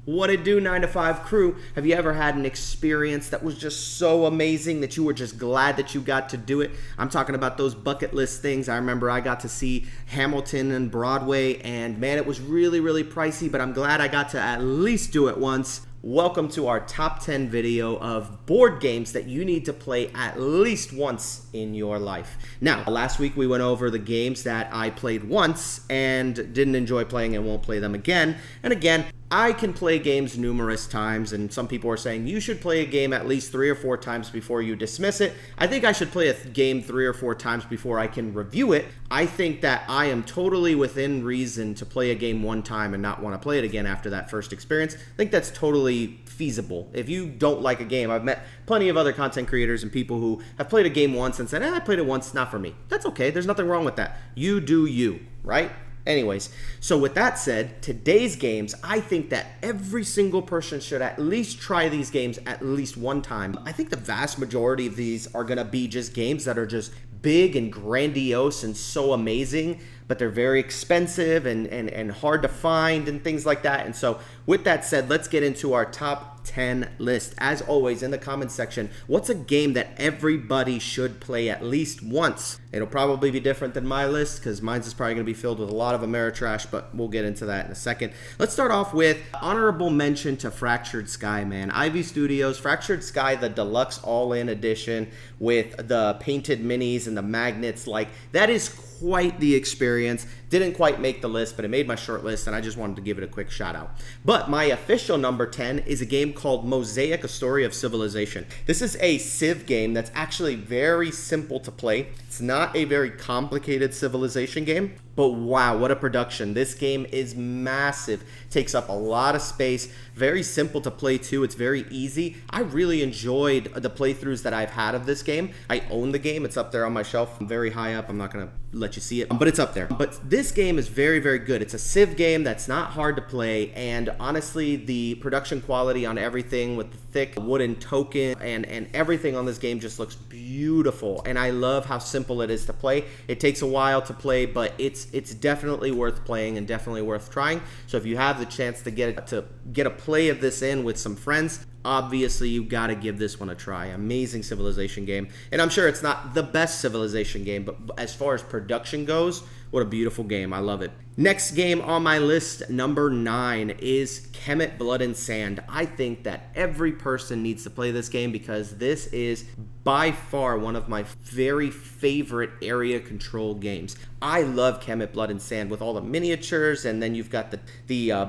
What it do, 9 to 5 crew? Have you ever had an experience that was just so amazing that you were just glad that you got to do it? I'm talking about those bucket list things. I remember I got to see Hamilton and Broadway, and man, it was really, really pricey, but I'm glad I got to at least do it once. Welcome to our top 10 video of board games that you need to play at least once in your life. Now, last week we went over the games that I played once and didn't enjoy playing and won't play them again. And again, I can play games numerous times, and some people are saying you should play a game at least 3 or 4 times before you dismiss it. I think I should play a game 3 or 4 times before I can review it. I think that I am totally within reason to play a game 1 time and not want to play it again after that first experience. I think that's totally feasible. If you don't like a game, I've met plenty of other content creators and people who have played a game once and said, I played it once, not for me. That's okay. There's nothing wrong with that. You do you, right? Anyways, so with that said, today's games, I think that every single person should at least try these games at least 1 time. I think the vast majority of these are going to be just games that are just big and grandiose and so amazing, but they're very expensive and hard to find and things like that. And so with that said, let's get into our top 10 list. As always, in the comments section, what's a game that everybody should play at least once? It'll probably be different than my list because mine's is probably going to be filled with a lot of Ameritrash, but we'll get into that in a second. Let's start off with honorable mention to Fractured Sky, man. Ivy Studios, Fractured Sky, the deluxe all-in edition with the painted minis and the magnets. Like, that is quite the experience. Didn't quite make the list, but it made my short list, and I just wanted to give it a quick shout out. But my official number 10 is a game called Mosaic, A Story of Civilization. This is a Civ game that's actually very simple to play. It's not a very complicated civilization game, but wow, what a production. This game is massive, takes up a lot of space, very simple to play too. It's very easy. I really enjoyed the playthroughs that I've had of this game. I own the game. It's up there on my shelf. I'm very high up. I'm not going to let you see it, but it's up there. But this game is very, very good. It's a Civ game that's not hard to play, and honestly, the production quality on everything with the thick wooden token and everything on this game just looks beautiful, and I love how simple it is to play. It takes a while to play, but it's definitely worth playing and definitely worth trying. So if you have the chance to get a play of this in with some friends, obviously you got to give this one a try. Amazing civilization game, and I'm sure it's not the best civilization game, but as far as production goes, what a beautiful game. I love it. Next game on my list, number 9, is Camelot Blood and Sand. I think that every person needs to play this game because this is by far one of my very favorite area control games. I love Camelot Blood and Sand with all the miniatures, and then you've got the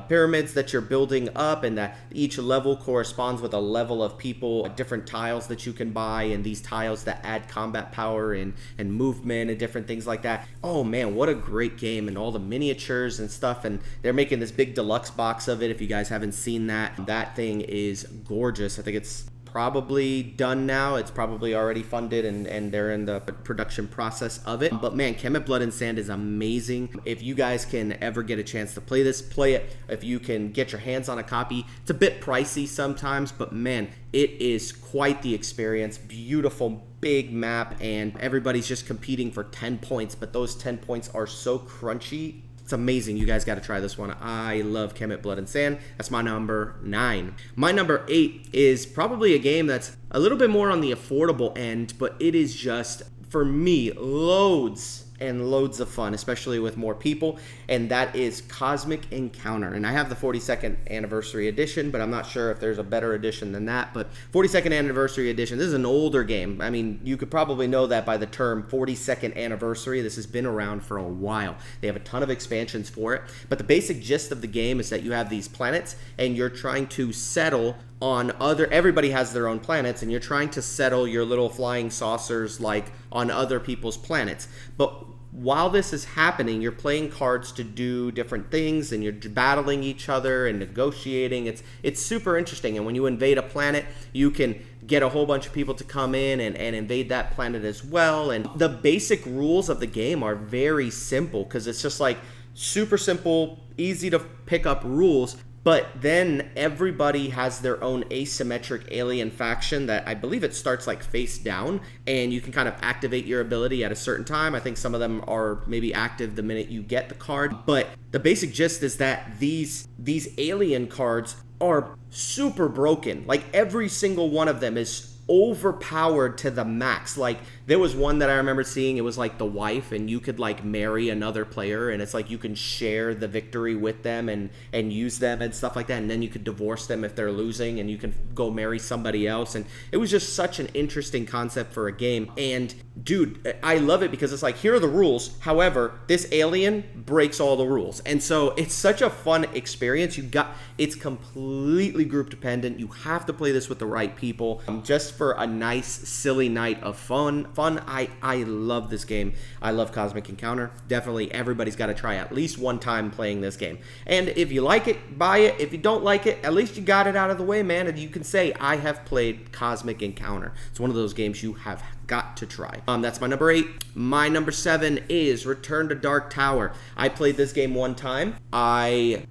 pyramids that you're building up, and that each level corresponds with a level of people, different tiles that you can buy, and these tiles that add combat power and movement and different things like that. Oh man, what a great game, and all the miniatures and stuff, and they're making this big deluxe box of it. If you guys haven't seen that thing is gorgeous. I think it's probably done now. It's probably already funded and they're in the production process of it. But man, Camelot Blood and Sand is amazing. If you guys can ever get a chance to play this, play it. If you can get your hands on a copy, it's a bit pricey sometimes, but man, it is quite the experience. Beautiful big map, and everybody's just competing for 10 points, but those 10 points are so crunchy. It's amazing. You guys got to try this one. I love Camelot Blood and Sand. That's my number 9. My number 8 is probably a game that's a little bit more on the affordable end, but it is just, for me, loads and loads of fun, especially with more people, and that is Cosmic Encounter. And I have the 42nd anniversary edition, but I'm not sure if there's a better edition than that. But 42nd anniversary edition, this is an older game. I mean, you could probably know that by the term 42nd anniversary. This has been around for a while. They have a ton of expansions for it, but the basic gist of the game is that you have these planets, and you're trying to settle on everybody has their own planets, and you're trying to settle your little flying saucers like on other people's planets. But while this is happening, you're playing cards to do different things, and you're battling each other and negotiating. It's super interesting. And when you invade a planet, you can get a whole bunch of people to come in and invade that planet as well. And the basic rules of the game are very simple because it's just like super simple, easy to pick up rules. But then everybody has their own asymmetric alien faction that I believe it starts like face down, and you can kind of activate your ability at a certain time. I think some of them are maybe active the minute you get the card. But the basic gist is that these alien cards are super broken. Like every single one of them is overpowered to the max. Like there was one that I remember seeing, it was like the wife, and you could like marry another player, and it's like you can share the victory with them and use them and stuff like that, and then you could divorce them if they're losing, and you can go marry somebody else. And it was just such an interesting concept for a game. And dude, I love it because it's like, here are the rules, however this alien breaks all the rules. And so it's such a fun experience. It's completely group dependent. You have to play this with the right people, just for a nice silly night of fun. I love this game. I love Cosmic Encounter. Definitely everybody's got to try at least one time playing this game. And if you like it, buy it. If you don't like it, at least you got it out of the way, man, and you can say, I have played Cosmic Encounter. It's one of those games you have got to try. That's my number 8. My number 7 is Return to Dark Tower. I played this game one time. I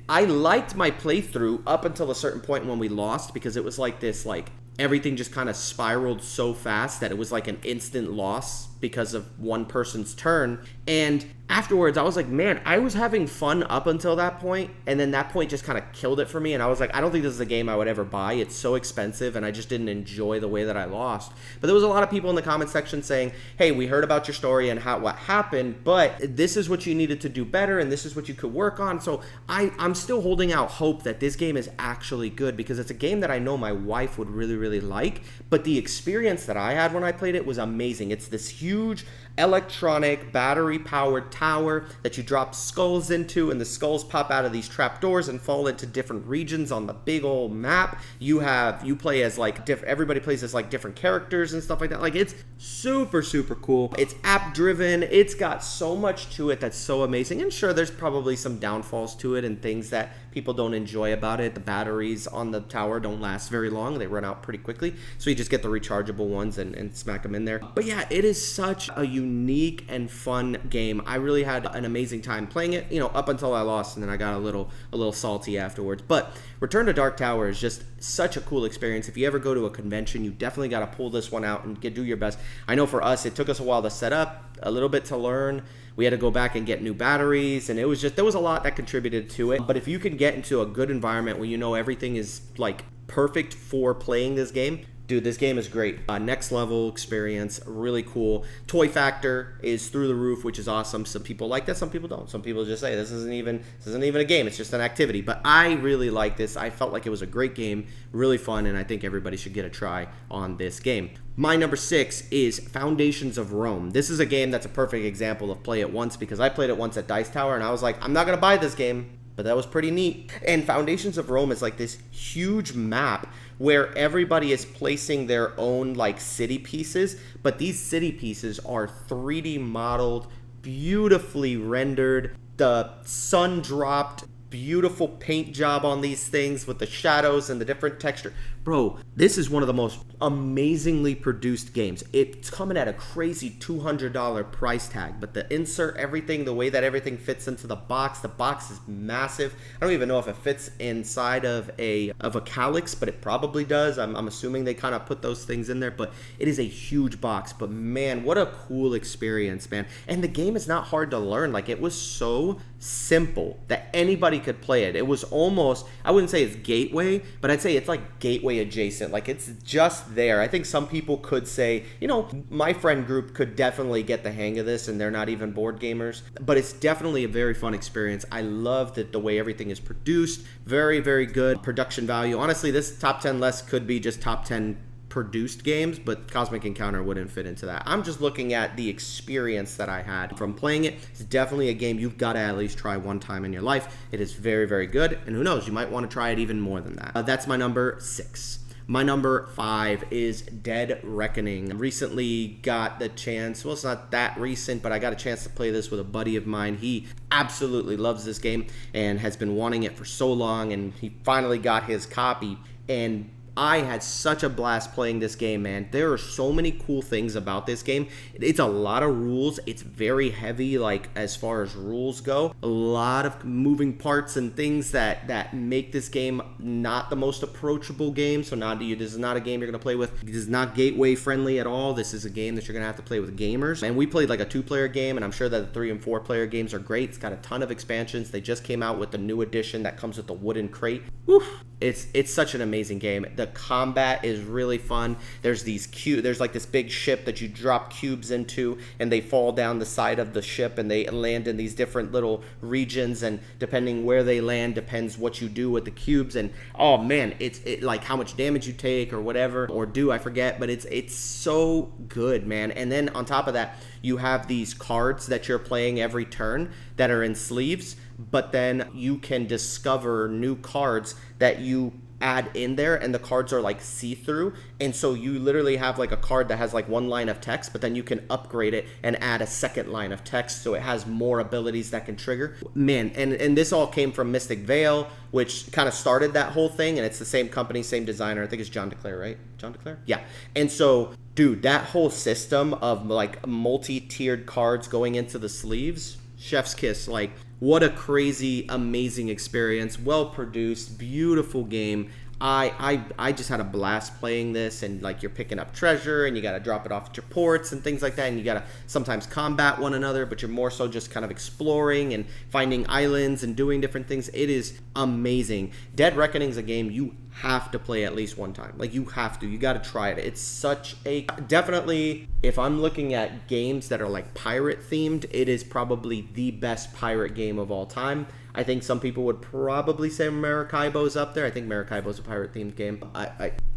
liked my playthrough up until a certain point when we lost, because it was like this, like everything just kind of spiraled so fast that it was like an instant loss because of one person's turn. And afterwards I was like, man, I was having fun up until that point, and then that point just kind of killed it for me. And I was like, I don't think this is a game I would ever buy. It's so expensive, and I just didn't enjoy the way that I lost. But there was a lot of people in the comment section saying, hey, we heard about your story and what happened, but this is what you needed to do better, and this is what you could work on. So I'm still holding out hope that this game is actually good, because it's a game that I know my wife would really, really like. But the experience that I had when I played it was amazing. It's this huge electronic battery-powered tower that you drop skulls into, and the skulls pop out of these trapdoors and fall into different regions on the big old map. You play as like everybody plays as like different characters and stuff like that. Like it's super, super cool. It's app-driven. It's got so much to it that's so amazing. And sure, there's probably some downfalls to it and things that people don't enjoy about it. The batteries on the tower don't last very long. They run out pretty quickly. So you just get the rechargeable ones and smack them in there. But yeah, it is such a unique and fun game. I really had an amazing time playing it, up until I lost, and then I got a little salty afterwards. But Return to Dark Tower is just such a cool experience. If you ever go to a convention, you definitely got to pull this one out and do your best. I know for us, it took us a while to set up, a little bit to learn. We had to go back and get new batteries, and there was a lot that contributed to it. But if you can get into a good environment where everything is like perfect for playing this game, dude, this game is great. Next level experience, really cool. Toy factor is through the roof, which is awesome. Some people like that, some people don't. Some people just say this isn't even a game, it's just an activity. But I really like this. I felt like it was a great game, really fun, and I think everybody should get a try on this game. My number 6 is Foundations of Rome. This is a game that's a perfect example of play it once, because I played it once at Dice Tower, and I was like, I'm not gonna buy this game, but that was pretty neat. And Foundations of Rome is like this huge map where everybody is placing their own like city pieces, but these city pieces are 3D modeled, beautifully rendered. The sun dropped, beautiful paint job on these things with the shadows and the different texture. Bro, this is one of the most amazingly produced games. It's coming at a crazy $200 price tag, but the insert, everything, the way that everything fits into the box is massive. I don't even know if it fits inside of a calyx, but it probably does. I'm assuming they kind of put those things in there, but it is a huge box. But man, what a cool experience, man. And the game is not hard to learn. Like, it was so simple that anybody could play it. It was almost, I wouldn't say it's gateway, but I'd say it's like gateway adjacent. Like, it's just there. I think some people could say, my friend group could definitely get the hang of this, and they're not even board gamers, but it's definitely a very fun experience. I love that the way everything is produced. Very, very good production value. Honestly, this top 10 list could be just top 10 produced games, but Cosmic Encounter wouldn't fit into that. I'm just looking at the experience that I had from playing it. It's definitely a game you've got to at least try one time in your life. It is very, very good, and who knows, you might want to try it even more than that. That's my number 6. My number 5 is Dead Reckoning. Recently got the chance, well, it's not that recent, but I got a chance to play this with a buddy of mine. He absolutely loves this game and has been wanting it for so long, and he finally got his copy. And I had such a blast playing this game, man. There are so many cool things about this game. It's a lot of rules. It's very heavy, like, as far as rules go. A lot of moving parts and things that make this game not the most approachable game. So this is not a game you're going to play with. It is not gateway friendly at all. This is a game that you're going to have to play with gamers. And we played like a 2-player game, and I'm sure that the 3 and 4-player games are great. It's got a ton of expansions. They just came out with the new edition that comes with the wooden crate. Woof. It's such an amazing game. The combat is really fun. There's like this big ship that you drop cubes into, and they fall down the side of the ship, and they land in these different little regions, and depending where they land depends what you do with the cubes. And oh man, it's like how much damage you take or whatever, or I forget, but it's so good, man. And then on top of that, you have these cards that you're playing every turn that are in sleeves, but then you can discover new cards that you add in there, and the cards are like see-through, and so you literally have like a card that has like 1 line of text, but then you can upgrade it and add a 2nd line of text, so it has more abilities that can trigger. Man, and this all came from Mystic Vale, which kind of started that whole thing, and it's the same company, same designer. I think it's John DeClaire, right? John DeClaire? Yeah. And so, dude, that whole system of like multi-tiered cards going into the sleeves, chef's kiss. Like, what a crazy, amazing experience. Well produced, beautiful game. I just had a blast playing this, and like you're picking up treasure and you got to drop it off at your ports and things like that, and you got to sometimes combat one another, but you're more so just kind of exploring and finding islands and doing different things. It is amazing. Dead Reckoning is a game you have to play at least one time. Like, you have to. You got to try it. It's such a... Definitely, if I'm looking at games that are like pirate themed, it is probably the best pirate game of all time. I think some people would probably say Maracaibo's up there. I think Maracaibo's a pirate-themed game.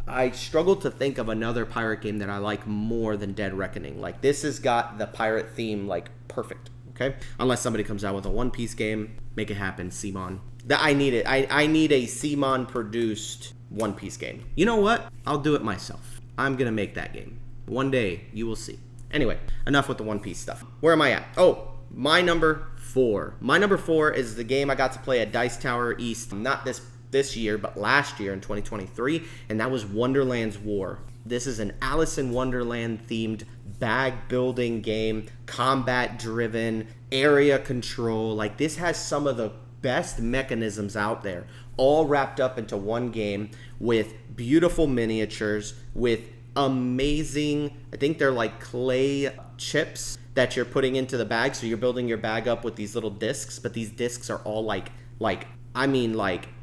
I struggle to think of another pirate game that I like more than Dead Reckoning. Like, this has got the pirate theme, like, perfect, okay? Unless somebody comes out with a One Piece game. Make it happen, Simon. I need it. I need a Simon-produced One Piece game. You know what? I'll do it myself. I'm going to make that game. One day, you will see. Anyway, enough with the One Piece stuff. Where am I at? Oh, my number 4. My number 4 is the game I got to play at Dice Tower East, not this year, but last year in 2023, and that was Wonderlands War. This is an Alice in Wonderland themed bag building game, combat driven, area control. Like, this has some of the best mechanisms out there, all wrapped up into one game with beautiful miniatures, with amazing, I think they're like clay chips that you're putting into the bag. So you're building your bag up with these little discs, but these discs are all like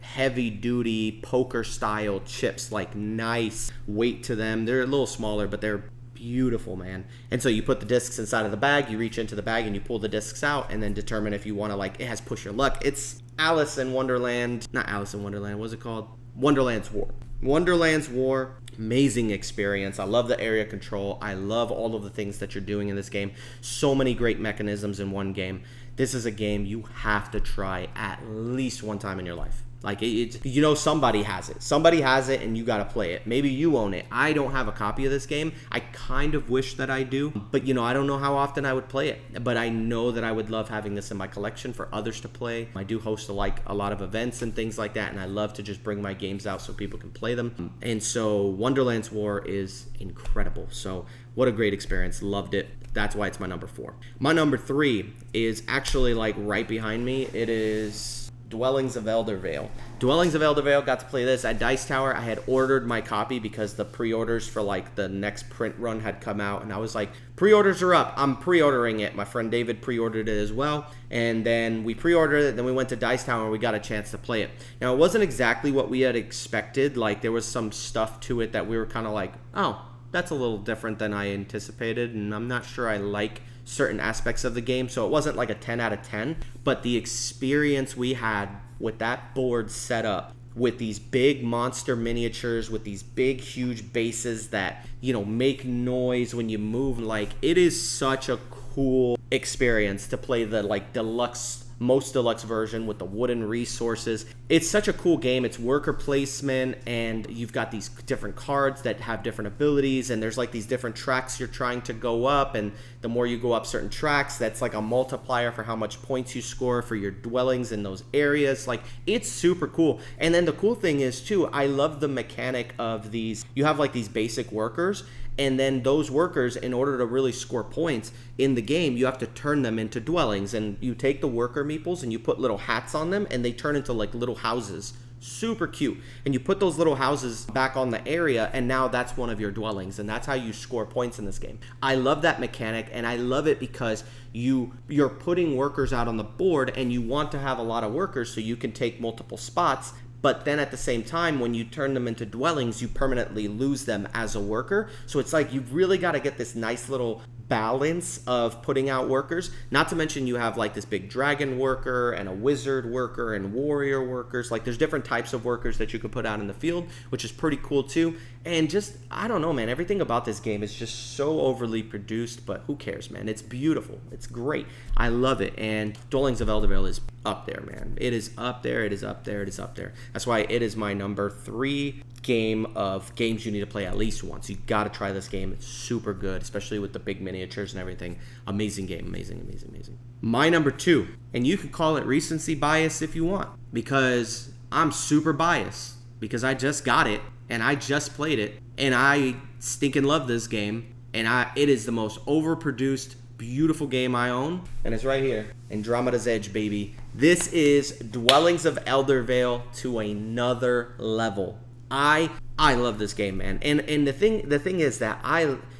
heavy duty poker style chips, like nice weight to them. They're a little smaller, but they're beautiful, man. And so you put the discs inside of the bag, you reach into the bag and you pull the discs out, and then determine if you want to, like, it has push your luck. It's Alice in Wonderland, not Alice in Wonderland, what's it called? Wonderlands War. Wonderlands War, amazing experience. I love the area control. I love all of the things that you're doing in this game. So many great mechanisms in one game. This is a game you have to try at least one time in your life. Like, you know, somebody has it. Somebody has it, and you got to play it. Maybe you own it. I don't have a copy of this game. I kind of wish that I do. But, you know, I don't know how often I would play it. But I know that I would love having this in my collection for others to play. I do host a lot of events and things like that, and I love to just bring my games out so people can play them. And so Wonderlands War is incredible. So what a great experience. Loved it. That's why it's my number 4. My number 3 is actually, like, right behind me. It is Dwellings of Eldervale. Dwellings of Eldervale, got to play this at Dice Tower. I had ordered my copy because the pre-orders for, like, the next print run had come out, and I was like, pre-orders are up. I'm pre-ordering it. My friend David pre-ordered it as well, and then we pre-ordered it, then we went to Dice Tower, and we got a chance to play it. Now, it wasn't exactly what we had expected. Like, there was some stuff to it that we were kind of like, oh, that's a little different than I anticipated, and I'm not sure I like certain aspects of the game, so it wasn't like a 10 out of 10, but the experience we had with that board set up with these big monster miniatures, with these big huge bases that, you know, make noise when you move, like, it is such a cool experience to play the, like, deluxe most deluxe version with the wooden resources. It's such a cool game. It's worker placement, and you've got these different cards that have different abilities, and there's like these different tracks you're trying to go up, and the more you go up certain tracks, that's like a multiplier for how much points you score for your dwellings in those areas. Like, it's super cool. And then the cool thing is too, I love the mechanic of these. You have like these basic workers, and then those workers, in order to really score points in the game, you have to turn them into dwellings. And you take the worker meeples and you put little hats on them, and they turn into like little houses. Super cute. And you put those little houses back on the area, and now that's one of your dwellings, and that's how you score points in this game. I love that mechanic, and I love it because you're putting workers out on the board, and you want to have a lot of workers so you can take multiple spots. But then at the same time, when you turn them into dwellings, you permanently lose them as a worker. So it's like you've really got to get this nice little balance of putting out workers. Not to mention you have like this big dragon worker and a wizard worker and warrior workers. Like, there's different types of workers that you could put out in the field, which is pretty cool too. And just, I don't know, man, everything about this game is just so overly produced, but who cares, man? It's beautiful. It's great. I love it. And Dwellings of Eldervale is up there, man. It is up there. It is up there. It is up there. That's why it is my number 3 game of games you need to play at least once. You got to try this game. It's super good, especially with the big miniatures and everything. Amazing game. Amazing, amazing, amazing. My number 2, and you can call it recency bias if you want, because I'm super biased because I just got it and I just played it and I stinking love this game, and it is the most overproduced, beautiful game I own, and it's right here, Andromeda's Edge, baby. This is Dwellings of Eldervale to another level. I love this game, man. And the thing is that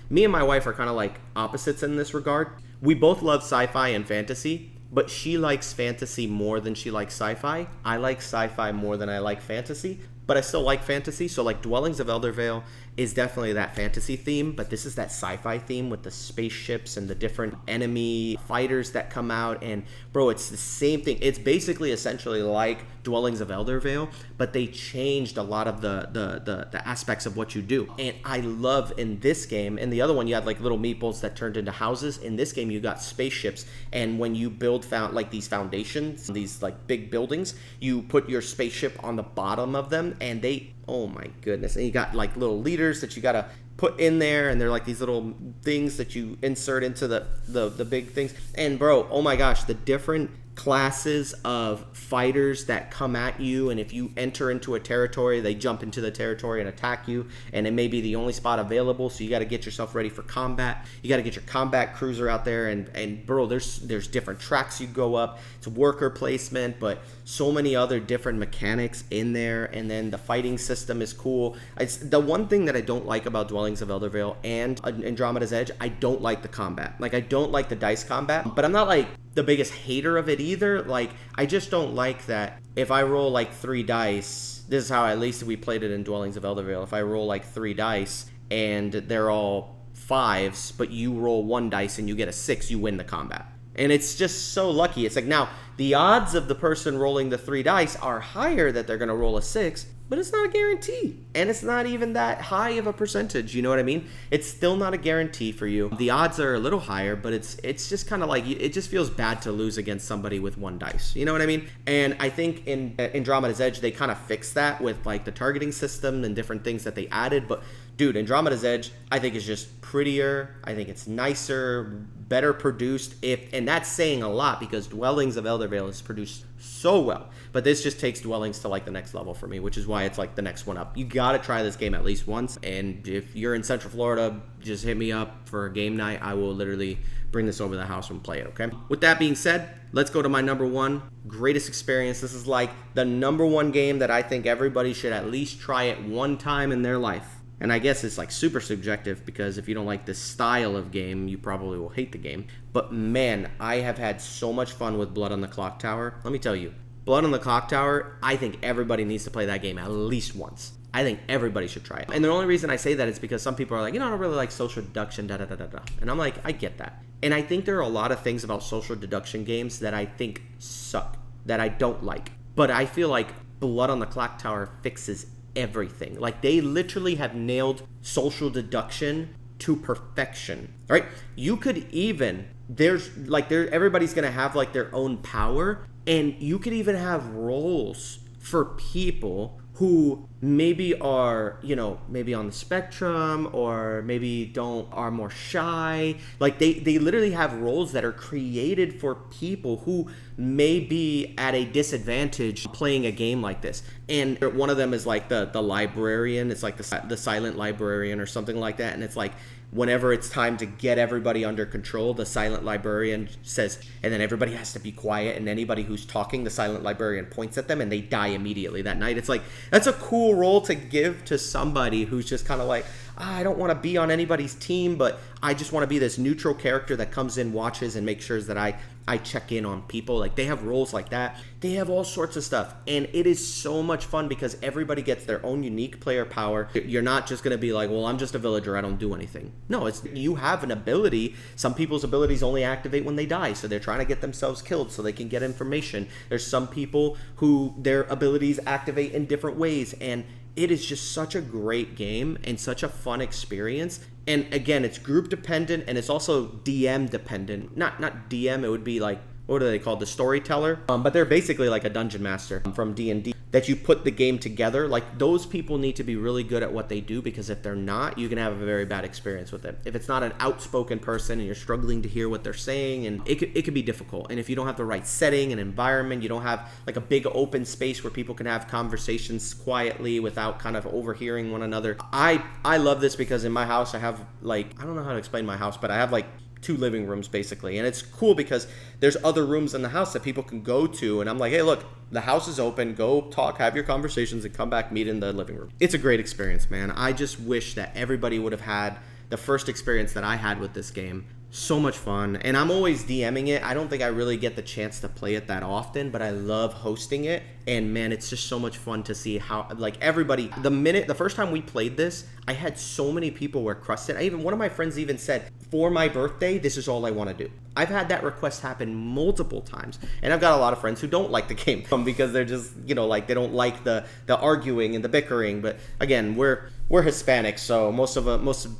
me and my wife are kind of like opposites in this regard. We both love sci-fi and fantasy, but she likes fantasy more than she likes sci-fi. I like sci-fi more than I like fantasy, but I still like fantasy. So like Dwellings of Eldervale is definitely that fantasy theme, but this is that sci-fi theme with the spaceships and the different enemy fighters that come out. And bro, it's the same thing. It's basically essentially like Dwellings of Eldervale, but they changed a lot of the aspects of what you do. And I love in this game, and the other one you had like little meeples that turned into houses. In this game you got spaceships, and when you build like these foundations, these like big buildings, you put your spaceship on the bottom of them, and oh my goodness. And you got like little leaders that you gotta put in there, and they're like these little things that you insert into the big things. And bro, oh my gosh, the different classes of fighters that come at you, and if you enter into a territory, they jump into the territory and attack you, and it may be the only spot available, so you got to get yourself ready for combat. You got to get your combat cruiser out there, and bro, there's different tracks you go up. It's worker placement, but so many other different mechanics in there. And then the fighting system is cool. It's the one thing that I don't like about Dwellings of Eldervale and Andromeda's Edge. I don't like the combat. Like, I don't like the dice combat, but I'm not like the biggest hater of it either. Like, I just don't like that if I roll like 3 dice, this is how at least we played it in Dwellings of Eldervale. If I roll like 3 dice and they're all 5s, but you roll 1 dice and you get a 6, you win the combat. And it's just so lucky. It's like, now the odds of the person rolling the 3 dice are higher that they're going to roll a 6, but it's not a guarantee. And it's not even that high of a percentage, you know what I mean? It's still not a guarantee for you. The odds are a little higher, but it's just kind of like, it just feels bad to lose against somebody with 1 dice, you know what I mean? And I think in Andromeda's Edge, they kind of fixed that with like the targeting system and different things that they added. But dude, Andromeda's Edge, I think, is just prettier. I think it's nicer, better produced, and that's saying a lot because Dwellings of Eldervale is produced so well. But this just takes Dwellings to like the next level for me, which is why it's like the next one up. You got to try this game at least once. And if you're in Central Florida, just hit me up for a game night. I will literally bring this over to the house and play it, okay? With that being said, let's go to my number 1 greatest experience. This is like the number 1 game that I think everybody should at least try it one time in their life. And I guess it's like super subjective, because if you don't like this style of game, you probably will hate the game. But man, I have had so much fun with Blood on the Clock Tower. Let me tell you, Blood on the Clock Tower, I think everybody needs to play that game at least once. I think everybody should try it. And the only reason I say that is because some people are like, I don't really like social deduction, da-da-da-da-da. And I'm like, I get that. And I think there are a lot of things about social deduction games that I think suck, that I don't like. But I feel like Blood on the Clock Tower fixes everything. Like, they literally have nailed social deduction to perfection, right? You could even, everybody's gonna have like their own power, And you could even have roles for people who maybe are, you know, maybe on the spectrum, or maybe are more shy. Like they literally have roles that are created for people who may be at a disadvantage playing a game like this. And one of them is like the librarian. It's like the silent librarian or something like that. And it's like, whenever it's time to get everybody under control, the silent librarian says, and then everybody has to be quiet, and anybody who's talking, the silent librarian points at them and they die immediately that night. It's like, that's a cool role to give to somebody who's just kind of like, I don't want to be on anybody's team, but I just want to be this neutral character that comes in, watches, and makes sure that I check in on people. Like, they have roles like that. They have all sorts of stuff. And it is so much fun because everybody gets their own unique player power. You're not just going to be like, well, I'm just a villager, I don't do anything. No, it's you have an ability. Some people's abilities only activate when they die, so they're trying to get themselves killed so they can get information. There's some people who their abilities activate in different ways, and it is just such a great game and such a fun experience. And again, it's group dependent, and it's also DM dependent. Not DM, it would be like, what are they called? The storyteller. But they're basically like a dungeon master from D&D that you put the game together. Like, those people need to be really good at what they do, because if they're not, you can have a very bad experience with it. If it's not an outspoken person and you're struggling to hear what they're saying, and it could be difficult. And if you don't have the right setting and environment, you don't have like a big open space where people can have conversations quietly without kind of overhearing one another. I love this because in my house I have, like, I don't know how to explain my house, but I have like 2 living rooms basically, and it's cool because there's other rooms in the house that people can go to, and I'm like, hey, look, the house is open, go talk, have your conversations, and come back, meet in the living room. It's a great experience, man. I just wish that everybody would have had the first experience that I had with this game. So much fun. And I'm always DMing it. I don't think I really get the chance to play it that often, but I love hosting it. And man, it's just so much fun to see how, like, everybody, the first time we played this, I had so many people were crusted. One of my friends even said, for my birthday, this is all I want to do. I've had that request happen multiple times. And I've got a lot of friends who don't like the game because they're just, you know, like, they don't like the arguing and the bickering. But again, we're Hispanics, so most of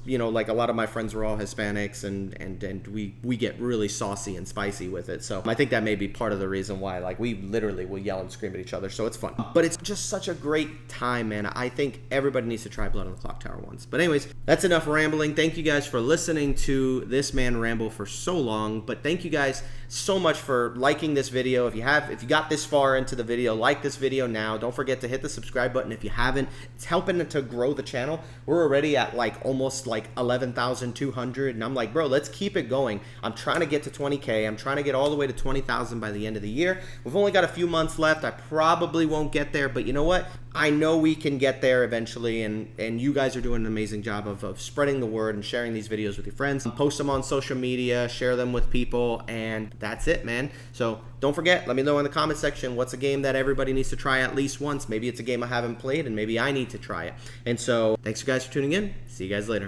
you know, like, a lot of my friends were all Hispanics, and we get really saucy and spicy with it. So I think that may be part of the reason why, like, we literally will yell and scream at each other. So it's fun, but it's just such a great time, man. I think everybody needs to try Blood on the Clock Tower once. But anyways, that's enough rambling. Thank you guys for listening to this man ramble for so long. But thank you guys so much for liking this video. If you got this far into the video, like this video now. Don't forget to hit the subscribe button if you haven't. It's helping to grow the channel. We're already at like almost like 11,200, and I'm like, bro, let's keep it going. I'm trying to get to 20K. I'm trying to get all the way to 20,000 by the end of the year. We've only got a few months left. I probably won't get there, but you know what? I know we can get there eventually, and you guys are doing an amazing job of spreading the word and sharing these videos with your friends. Post them on social media, share them with people, and that's it, man. So don't forget, let me know in the comment section what's a game that everybody needs to try at least once. Maybe it's a game I haven't played, and maybe I need to try it. And so thanks you guys for tuning in. See you guys later.